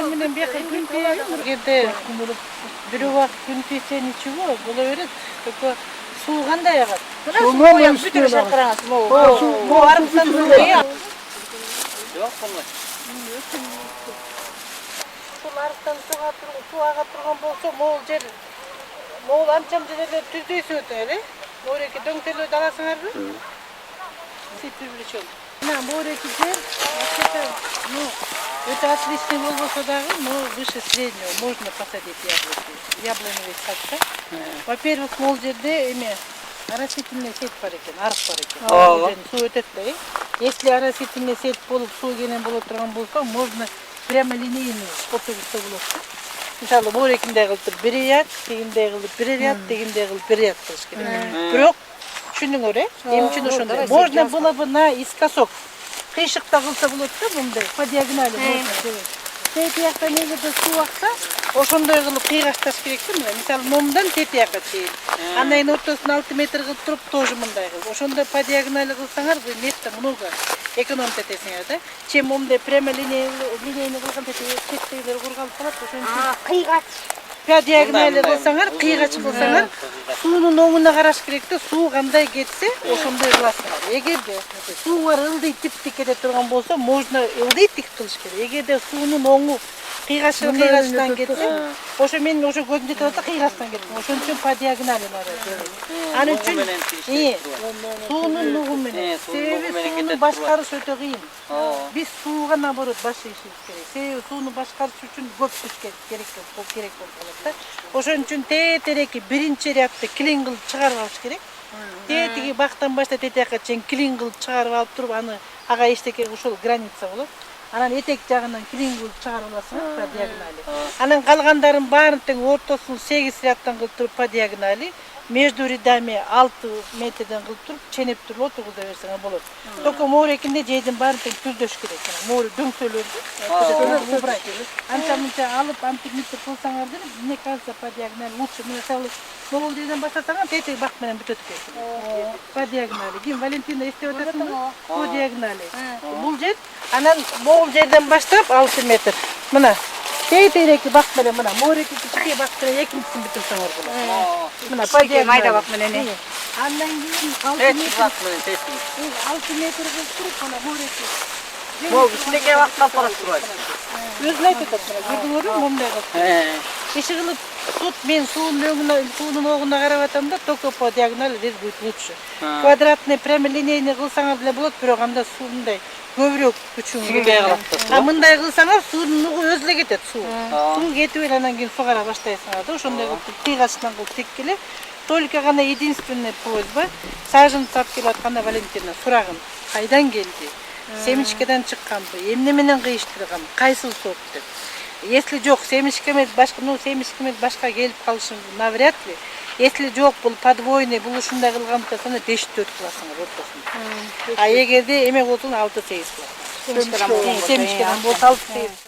менен бияка күн тиеді. Bir vakt gün tiyse nичего, было верит, только суу кандай агат. Мына бүтүн шакыраңыз. Бу арыктан суу я. Жок болмойт. Ушул арыктан суу ага турган болсо, могул жер, могул анчам жерлер түрдөйсү өтө эле. Мореки дөңтөлөдү аласыңарбы? Сетүрүлүшөм. Мына мореки жер, это отличный болбосо дагы, но выше среднего можно посадить яблоневый сад. Во-первых, могул жерде эме оросительная сеть бар экен, арык бар экен. Суу өтөт да. Если оросительная сеть болуп суу кенен боло турган болсо, можно прямо линейный отурса болот. Мисалы, морекиндей кылып бир ряд, тегиндей кылып бир ряд, тегиндей кылып бир ряд кылыш керек. Бирок түшүндүңөр, эмне үчүн ошондой? Можно было бы наискосок. Кыйшыкта кылса болот да, мындай по диагонали можно. Тет жакта негиде суу акса, ошондой кылып кыйгашташ керек да, мына. Мисалы, момундан тет жакка чейин. Андан кийин ортосун 6 метр кылып туруп, тоже мындай кылып. Ошондой по диагонали кылсаңар, место много экономить этесиңер да. Чем момундай прямо линейный кылган теттегилер кургалып калат, ошон үчүн кыйгач. По диагонали кылсаңар, кыйгач кылсаңар, суунун оңуна караш керек да, суу кандай кетсе, ошондой кыласыңар. Эгерде суу бар ылдый тип-тик кете турган болсо, можно ылдый тик кылыш керек. Эгерде суунун оңу кыйгачтан кетсе, ошо мен ошо көзүм жетип атат, кыйгачтан кеткен. Ошон үчүн по диагонали надо делать. Анын үчүн суунун угу менен. Себеби сууну башкарыш өтө кыйын. Биз сууга наоборот башкарышыбыз керек. Себеби сууну башкарыш үчүн көп күч керек болуп калат да. Ошон үчүн тээтереки биринчи рядты килин кылып чыгарып алыш керек. Тетиги бактан баштап тетиякка чейин килин кылып чыгарып алып туруп, аны ага эчтеке ушул граница болот. Анан этек жагынан килин кылып чыгарып аласыңар по диагонали. Анан калгандарын баарын тең ортосун 8 рядтан кылып туруп по диагонали, между рядами 6 метрден кылып туруп, ченеп туруп отургуза берсеңер болот. Только морекинде жейдин баарын тең түздөш керек. Море дөңсөлөрдү убрать. Анча-мынча алып, антик-миттик кылсаңар деле, мне кажется, по диагонали лучше. Мисалы, могул жерден баштасаңар, тетиги бак менен бүтөт экен. По диагонали. Ким Валентина эстеп атасыңбы? По диагонали. Бул жер анан могул жерден баштап 6 метр. Мына тетиреки бак менен мына мореки кичине бак менен экинчисин бүтүрсөңөр болот. Мына по диагонали майда бак менен. Андан кийин 6 метр бак менен тетиги. 6 метр кылып туруп, мына мореки. Могу кичинекей бак калып барат турат. Өзүн айтып атат, көрдүңөрбү, момундай кылып. Иши кылып тут мен суунун огуна карап атам да, только по диагонали здесь будет лучше. Квадратный прямолинейный кылсаңар деле болот, бирок анда суундай көбүрөөк күчүң кетет. Мындай кылсаңар суунун угу өзү эле кетет, суу. Суу кетип эле анан кийин сугара баштайсыңар да, ошондой кылып кыйгачтан кылып теккеле. Только гана единственная просьба, саженцы алып келип атканда Валентина сурагын, кайдан келди? Семечкеден чыкканбы? Эмне менен кыйыштырган? Кайсыл сорт деп. Если жок, семечке эмес башка келип калышы навряд ли. Если жок, бул подвойный, бул ушундай кылган болсо, 5-4 кыласыңар ортосунда. А эгерде эме болсо 6-8 кыласыңар. Семечкеден болсо 6-8.